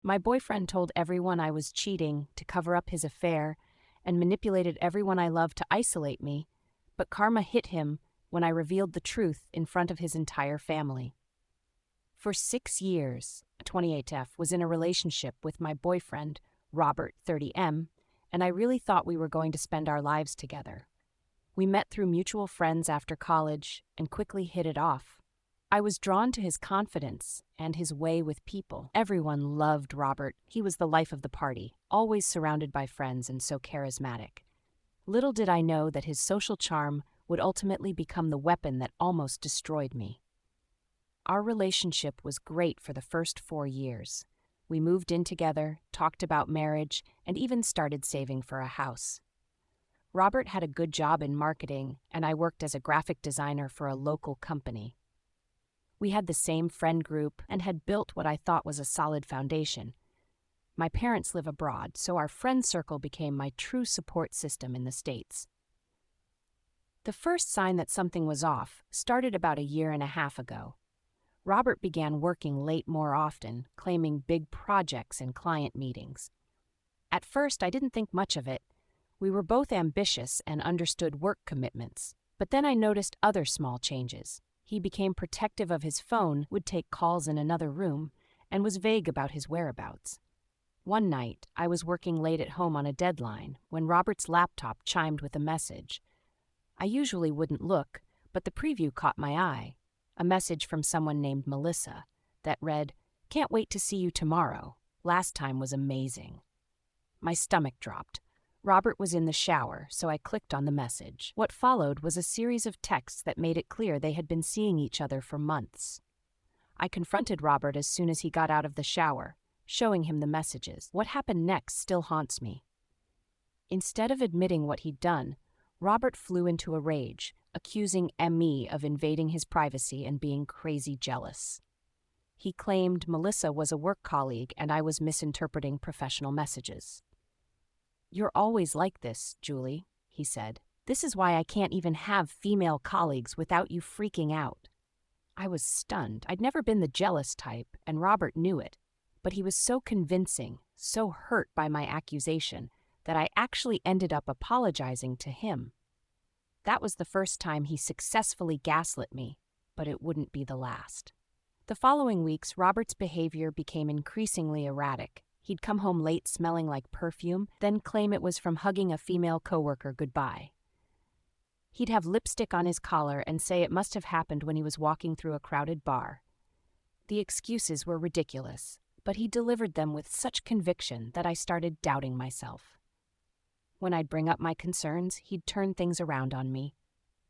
My boyfriend told everyone I was cheating to cover up his affair and manipulated everyone I loved to isolate me, but karma hit him when I revealed the truth in front of his entire family. For 6 years, 28F was in a relationship with my boyfriend, Robert, 30M, and I really thought we were going to spend our lives together. We met through mutual friends after college and quickly hit it off. I was drawn to his confidence and his way with people. Everyone loved Robert. He was the life of the party, always surrounded by friends and so charismatic. Little did I know that his social charm would ultimately become the weapon that almost destroyed me. Our relationship was great for the first 4 years. We moved in together, talked about marriage, and even started saving for a house. Robert had a good job in marketing, and I worked as a graphic designer for a local company. We had the same friend group and had built what I thought was a solid foundation. My parents live abroad, so our friend circle became my true support system in the States. The first sign that something was off started about 1.5 years ago. Robert began working late more often, claiming big projects and client meetings. At first, I didn't think much of it. We were both ambitious and understood work commitments. But then I noticed other small changes. He became protective of his phone, would take calls in another room, and was vague about his whereabouts. One night, I was working late at home on a deadline when Robert's laptop chimed with a message. I usually wouldn't look, but the preview caught my eye. A message from someone named Melissa that read, "Can't wait to see you tomorrow. Last time was amazing." My stomach dropped. Robert was in the shower, so I clicked on the message. What followed was a series of texts that made it clear they had been seeing each other for months. I confronted Robert as soon as he got out of the shower, showing him the messages. What happened next still haunts me. Instead of admitting what he'd done, Robert flew into a rage, accusing me of invading his privacy and being crazy jealous. He claimed Melissa was a work colleague and I was misinterpreting professional messages. "You're always like this, Julie," he said. "This is why I can't even have female colleagues without you freaking out." I was stunned. I'd never been the jealous type, and Robert knew it. But he was so convincing, so hurt by my accusation, that I actually ended up apologizing to him. That was the first time he successfully gaslit me, but it wouldn't be the last. The following weeks, Robert's behavior became increasingly erratic. He'd come home late smelling like perfume, then claim it was from hugging a female coworker goodbye. He'd have lipstick on his collar and say it must have happened when he was walking through a crowded bar. The excuses were ridiculous, but he delivered them with such conviction that I started doubting myself. When I'd bring up my concerns, he'd turn things around on me.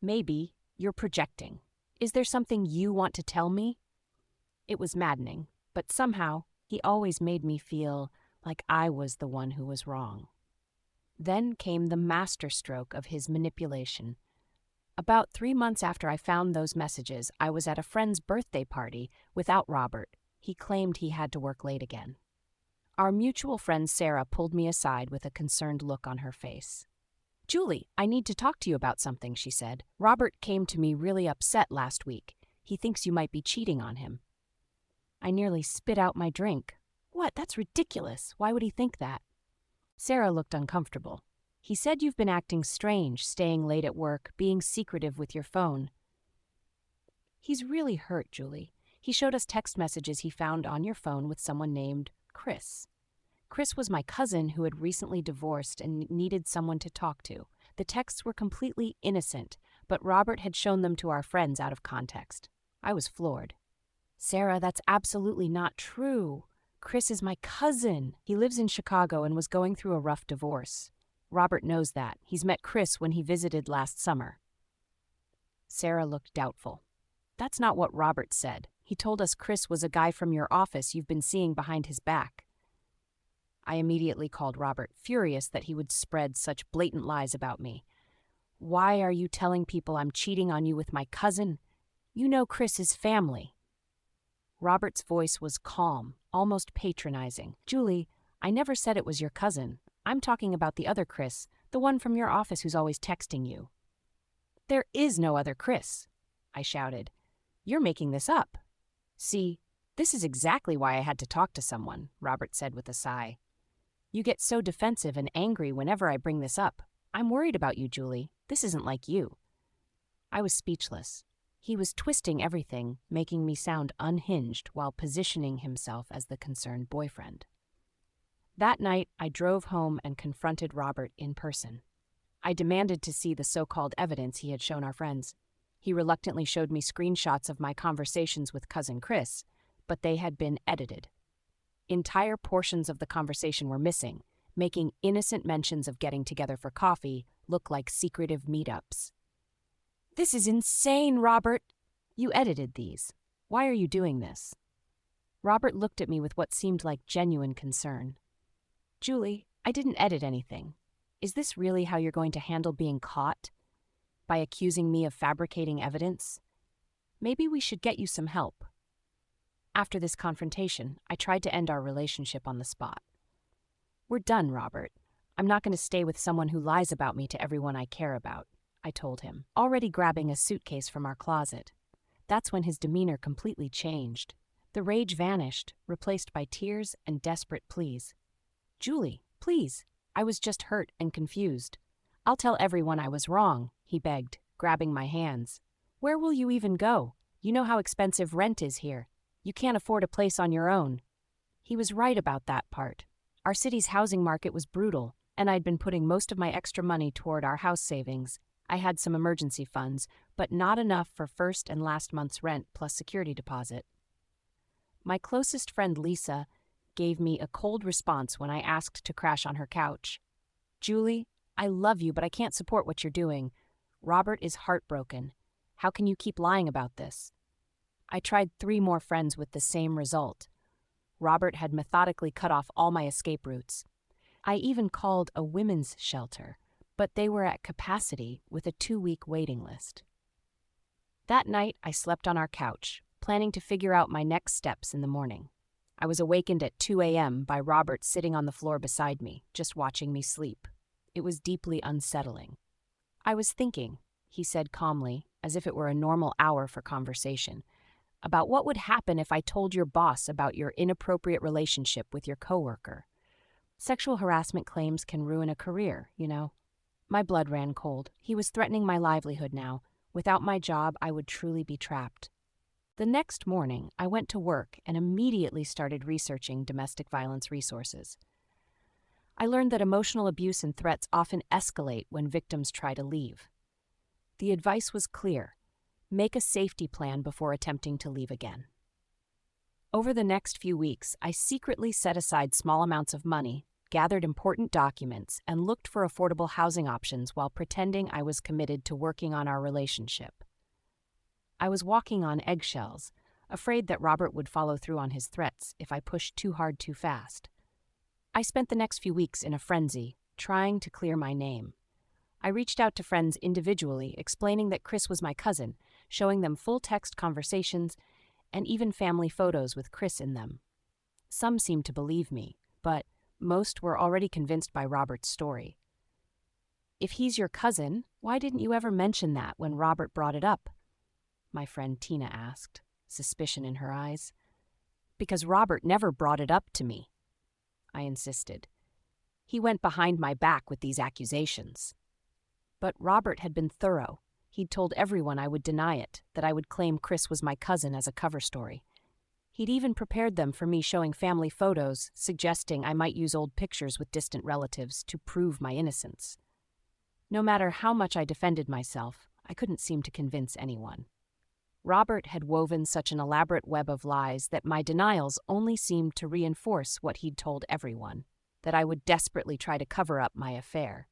"Maybe you're projecting. Is there something you want to tell me?" It was maddening, but somehow he always made me feel like I was the one who was wrong. Then came the masterstroke of his manipulation. About 3 months after I found those messages, I was at a friend's birthday party without Robert. He claimed he had to work late again. Our mutual friend Sarah pulled me aside with a concerned look on her face. "Julie, I need to talk to you about something," she said. "Robert came to me really upset last week. He thinks you might be cheating on him." I nearly spit out my drink. "What? That's ridiculous. Why would he think that?" Sarah looked uncomfortable. "He said you've been acting strange, staying late at work, being secretive with your phone." "He's really hurt, Julie. He showed us text messages he found on your phone with someone named Chris. Chris was my cousin who had recently divorced and needed someone to talk to. The texts were completely innocent, but Robert had shown them to our friends out of context. I was floored. "Sarah, that's absolutely not true. Chris is my cousin. He lives in Chicago and was going through a rough divorce. Robert knows that. He's met Chris when he visited last summer." Sarah looked doubtful. "That's not what Robert said. He told us Chris was a guy from your office you've been seeing behind his back." I immediately called Robert, furious that he would spread such blatant lies about me. "Why are you telling people I'm cheating on you with my cousin? You know Chris is family." Robert's voice was calm, almost patronizing. "Julie, I never said it was your cousin. I'm talking about the other Chris, the one from your office who's always texting you." "There is no other Chris," I shouted. "You're making this up. See, This is exactly why I had to talk to someone, Robert said with a sigh. You get so defensive and angry whenever I bring this up. I'm worried about you, Julie. This isn't like you. I was speechless. He was twisting everything, making me sound unhinged while positioning himself as the concerned boyfriend. That night, I drove home and confronted Robert in person. I demanded to see the so-called evidence he had shown our friends. He reluctantly showed me screenshots of my conversations with cousin Chris, but they had been edited. Entire portions of the conversation were missing, making innocent mentions of getting together for coffee look like secretive meetups. This is insane, Robert! You edited these. Why are you doing this? Robert looked at me with what seemed like genuine concern. Julie, I didn't edit anything. Is this really how you're going to handle being caught? By accusing me of fabricating evidence? Maybe we should get you some help. After this confrontation, I tried to end our relationship on the spot. We're done, Robert. I'm not going to stay with someone who lies about me to everyone I care about, I told him, already grabbing a suitcase from our closet. That's when his demeanor completely changed. The rage vanished, replaced by tears and desperate pleas. Julie, please. I was just hurt and confused. I'll tell everyone I was wrong, he begged, grabbing my hands. Where will you even go? You know how expensive rent is here. You can't afford a place on your own. He was right about that part. Our city's housing market was brutal, and I'd been putting most of my extra money toward our house savings. I had some emergency funds, but not enough for first and last month's rent plus security deposit. My closest friend Lisa gave me a cold response when I asked to crash on her couch. Julie, I love you, but I can't support what you're doing. Robert is heartbroken. How can you keep lying about this? I tried 3 more friends with the same result. Robert had methodically cut off all my escape routes. I even called a women's shelter, but they were at capacity with a 2-week waiting list. That night, I slept on our couch, planning to figure out my next steps in the morning. I was awakened at 2 a.m. by Robert sitting on the floor beside me, just watching me sleep. It was deeply unsettling. I was thinking, he said calmly, as if it were a normal hour for conversation, about what would happen if I told your boss about your inappropriate relationship with your coworker. Sexual harassment claims can ruin a career, you know. My blood ran cold. He was threatening my livelihood now. Without my job, I would truly be trapped. The next morning, I went to work and immediately started researching domestic violence resources. I learned that emotional abuse and threats often escalate when victims try to leave. The advice was clear. Make a safety plan before attempting to leave again. Over the next few weeks, I secretly set aside small amounts of money, gathered important documents, and looked for affordable housing options while pretending I was committed to working on our relationship. I was walking on eggshells, afraid that Robert would follow through on his threats if I pushed too hard too fast. I spent the next few weeks in a frenzy, trying to clear my name. I reached out to friends individually, explaining that Chris was my cousin, showing them full-text conversations and even family photos with Chris in them. Some seemed to believe me, but most were already convinced by Robert's story. If he's your cousin, why didn't you ever mention that when Robert brought it up? My friend Tina asked, suspicion in her eyes. Because Robert never brought it up to me, I insisted. He went behind my back with these accusations. But Robert had been thorough. He'd told everyone I would deny it, that I would claim Chris was my cousin as a cover story. He'd even prepared them for me showing family photos, suggesting I might use old pictures with distant relatives to prove my innocence. No matter how much I defended myself, I couldn't seem to convince anyone. Robert had woven such an elaborate web of lies that my denials only seemed to reinforce what he'd told everyone, that I would desperately try to cover up my affair.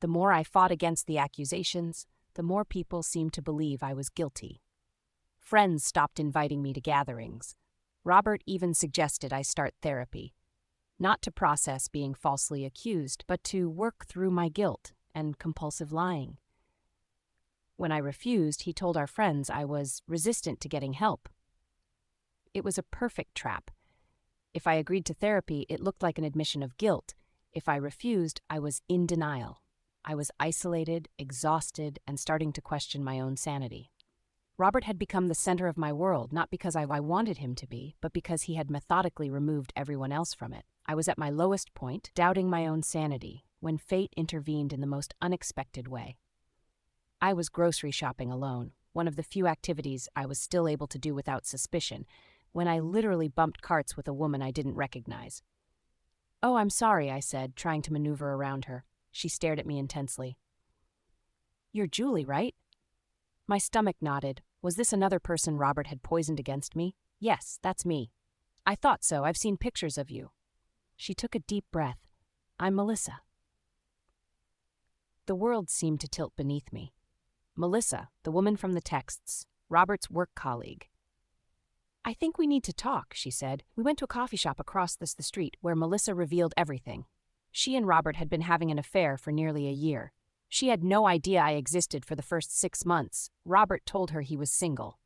The more I fought against the accusations, the more people seemed to believe I was guilty. Friends stopped inviting me to gatherings. Robert even suggested I start therapy, not to process being falsely accused, but to work through my guilt and compulsive lying. When I refused, he told our friends I was resistant to getting help. It was a perfect trap. If I agreed to therapy, it looked like an admission of guilt. If I refused, I was in denial. I was isolated, exhausted, and starting to question my own sanity. Robert had become the center of my world, not because I wanted him to be, but because he had methodically removed everyone else from it. I was at my lowest point, doubting my own sanity, when fate intervened in the most unexpected way. I was grocery shopping alone, one of the few activities I was still able to do without suspicion, when I literally bumped carts with a woman I didn't recognize. "Oh, I'm sorry," I said, trying to maneuver around her. She stared at me intensely. "You're Julie, right?" My stomach nodded. Was this another person Robert had poisoned against me? "Yes, that's me." "I thought so. I've seen pictures of you." She took a deep breath. "I'm Melissa." The world seemed to tilt beneath me. Melissa, the woman from the texts, Robert's work colleague. "I think we need to talk," she said. We went to a coffee shop across the street where Melissa revealed everything. She and Robert had been having an affair for nearly a year. She had no idea I existed for the first 6 months. Robert told her he was single.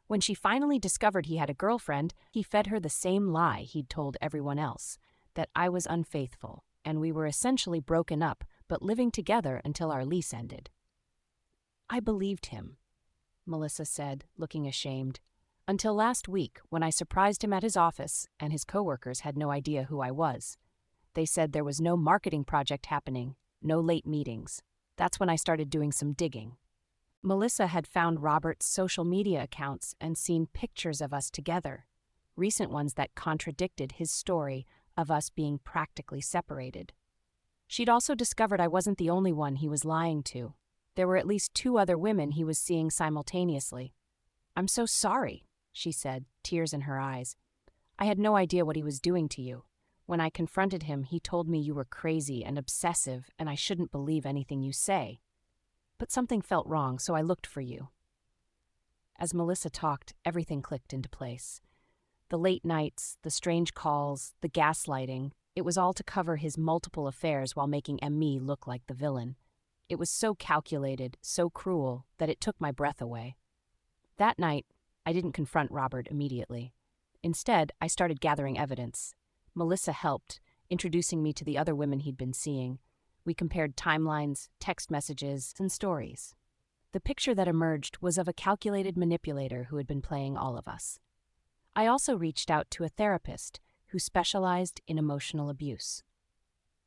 When she finally discovered he had a girlfriend, he fed her the same lie he'd told everyone else, that I was unfaithful, and we were essentially broken up, but living together until our lease ended. "I believed him," Melissa said, looking ashamed, "until last week when I surprised him at his office and his coworkers had no idea who I was. They said there was no marketing project happening, no late meetings. That's when I started doing some digging." Melissa had found Robert's social media accounts and seen pictures of us together, recent ones that contradicted his story of us being practically separated. She'd also discovered I wasn't the only one he was lying to. There were at least 2 other women he was seeing simultaneously. "I'm so sorry," she said, tears in her eyes. "I had no idea what he was doing to you. When I confronted him, he told me you were crazy and obsessive and I shouldn't believe anything you say. But something felt wrong, so I looked for you." As Melissa talked, everything clicked into place. The late nights, the strange calls, the gaslighting, it was all to cover his multiple affairs while making me look like the villain. It was so calculated, so cruel, that it took my breath away. That night, I didn't confront Robert immediately. Instead, I started gathering evidence. Melissa helped, introducing me to the other women he'd been seeing. We compared timelines, text messages, and stories. The picture that emerged was of a calculated manipulator who had been playing all of us. I also reached out to a therapist who specialized in emotional abuse.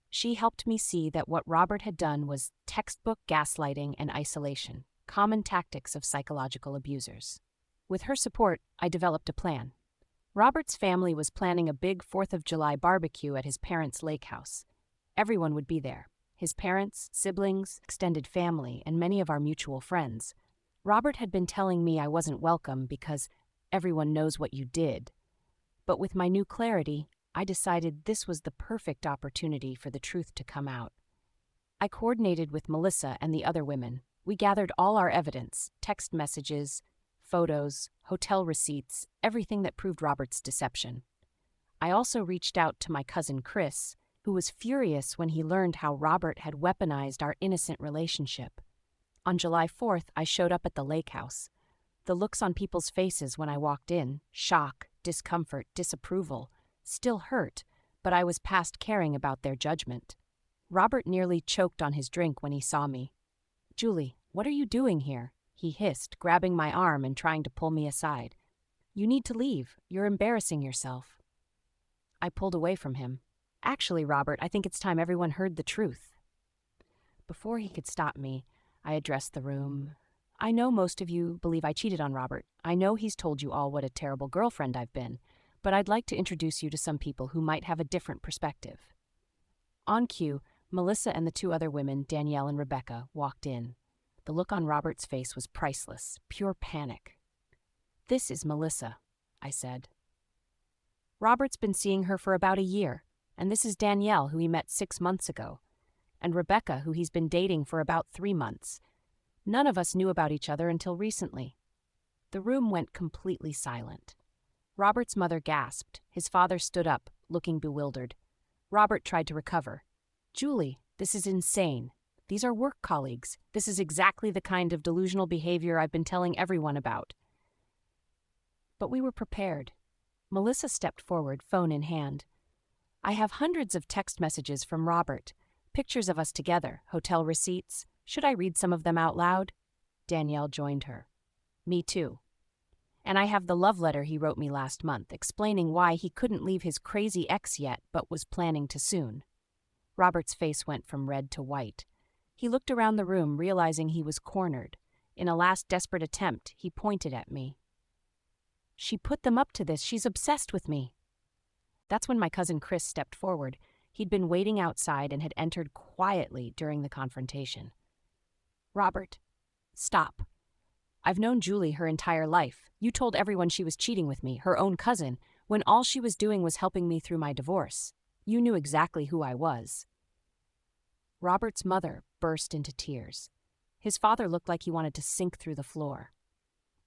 She helped me see that what Robert had done was textbook gaslighting and isolation, common tactics of psychological abusers. With her support, I developed a plan. Robert's family was planning a big 4th of July barbecue at his parents' lake house. Everyone would be there. His parents, siblings, extended family, and many of our mutual friends. Robert had been telling me I wasn't welcome because everyone knows what you did. But with my new clarity, I decided this was the perfect opportunity for the truth to come out. I coordinated with Melissa and the other women. We gathered all our evidence, text messages, photos, hotel receipts, everything that proved Robert's deception. I also reached out to my cousin Chris, who was furious when he learned how Robert had weaponized our innocent relationship. On July 4th, I showed up at the lake house. The looks on people's faces when I walked in, shock, discomfort, disapproval, still hurt, but I was past caring about their judgment. Robert nearly choked on his drink when he saw me. "Julie, what are you doing here?" he hissed, grabbing my arm and trying to pull me aside. "You need to leave. You're embarrassing yourself." I pulled away from him. "Actually, Robert, I think it's time everyone heard the truth." Before he could stop me, I addressed the room. "I know most of you believe I cheated on Robert. I know he's told you all what a terrible girlfriend I've been, but I'd like to introduce you to some people who might have a different perspective." On cue, Melissa and the 2 other women, Danielle and Rebecca, walked in. The look on Robert's face was priceless, pure panic. "This is Melissa," I said. "Robert's been seeing her for about a year, and this is Danielle, who he met 6 months ago, and Rebecca, who he's been dating for about 3 months. None of us knew about each other until recently." The room went completely silent. Robert's mother gasped. His father stood up, looking bewildered. Robert tried to recover. "Julie, this is insane. These are work colleagues. This is exactly the kind of delusional behavior I've been telling everyone about." But we were prepared. Melissa stepped forward, phone in hand. "I have hundreds of text messages from Robert, pictures of us together, hotel receipts. Should I read some of them out loud?" Danielle joined her. Me too. And I have the love letter he wrote me last month, explaining why he couldn't leave his crazy ex yet but was planning to soon. Robert's face went from red to white. He looked around the room, realizing he was cornered. In a last desperate attempt, he pointed at me. She put them up to this. She's obsessed with me. That's when my cousin Chris stepped forward. He'd been waiting outside and had entered quietly during the confrontation. Robert, stop. I've known Julie her entire life. You told everyone she was cheating with me, her own cousin, when all she was doing was helping me through my divorce. You knew exactly who I was. Robert's mother burst into tears. His father looked like he wanted to sink through the floor.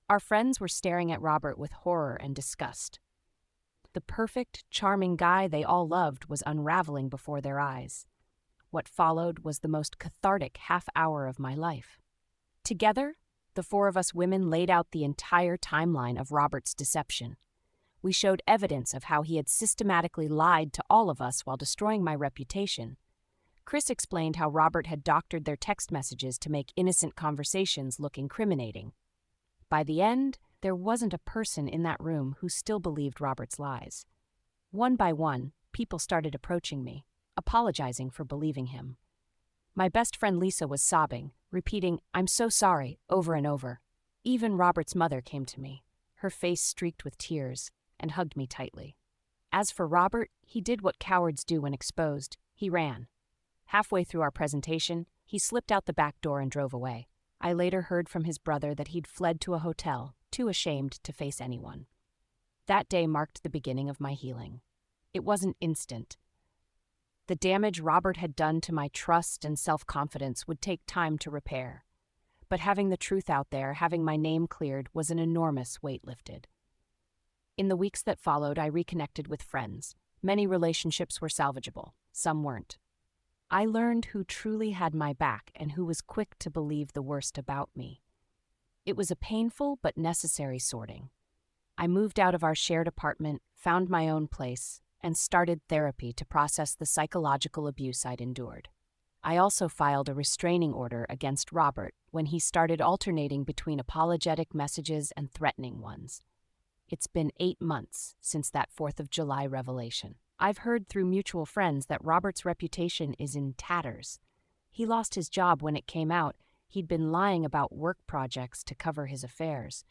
Our friends were staring at Robert with horror and disgust. The perfect, charming guy they all loved was unraveling before their eyes. What followed was the most cathartic half hour of my life. Together, the four of us women laid out the entire timeline of Robert's deception. We showed evidence of how he had systematically lied to all of us while destroying my reputation. Chris explained how Robert had doctored their text messages to make innocent conversations look incriminating. By the end, there wasn't a person in that room who still believed Robert's lies. One by one, people started approaching me, apologizing for believing him. My best friend Lisa was sobbing, repeating, "I'm so sorry," over and over. Even Robert's mother came to me, her face streaked with tears, and hugged me tightly. As for Robert, he did what cowards do when exposed. He ran. Halfway through our presentation, he slipped out the back door and drove away. I later heard from his brother that he'd fled to a hotel, too ashamed to face anyone. That day marked the beginning of my healing. It wasn't instant. The damage Robert had done to my trust and self-confidence would take time to repair. But having the truth out there, having my name cleared, was an enormous weight lifted. In the weeks that followed, I reconnected with friends. Many relationships were salvageable, some weren't. I learned who truly had my back and who was quick to believe the worst about me. It was a painful but necessary sorting. I moved out of our shared apartment, found my own place, and started therapy to process the psychological abuse I'd endured. I also filed a restraining order against Robert when he started alternating between apologetic messages and threatening ones. It's been 8 months since that 4th of July revelation. I've heard through mutual friends that Robert's reputation is in tatters. He lost his job when it came out. He'd been lying about work projects to cover his affairs.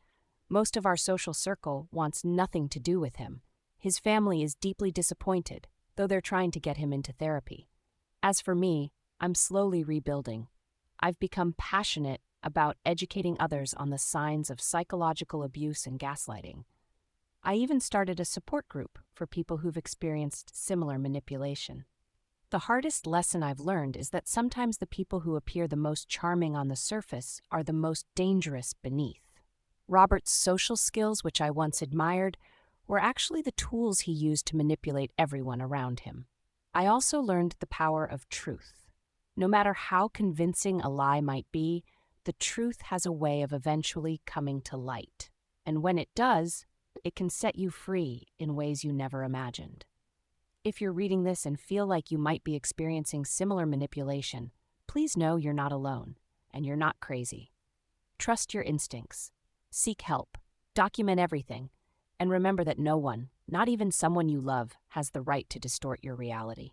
Most of our social circle wants nothing to do with him. His family is deeply disappointed, though they're trying to get him into therapy. As for me, I'm slowly rebuilding. I've become passionate about educating others on the signs of psychological abuse and gaslighting. I even started a support group for people who've experienced similar manipulation. The hardest lesson I've learned is that sometimes the people who appear the most charming on the surface are the most dangerous beneath. Robert's social skills, which I once admired, were actually the tools he used to manipulate everyone around him. I also learned the power of truth. No matter how convincing a lie might be, the truth has a way of eventually coming to light. And when it does, it can set you free in ways you never imagined. If you're reading this and feel like you might be experiencing similar manipulation, please know you're not alone, and you're not crazy. Trust your instincts. Seek help. Document everything. And remember that no one, not even someone you love, has the right to distort your reality.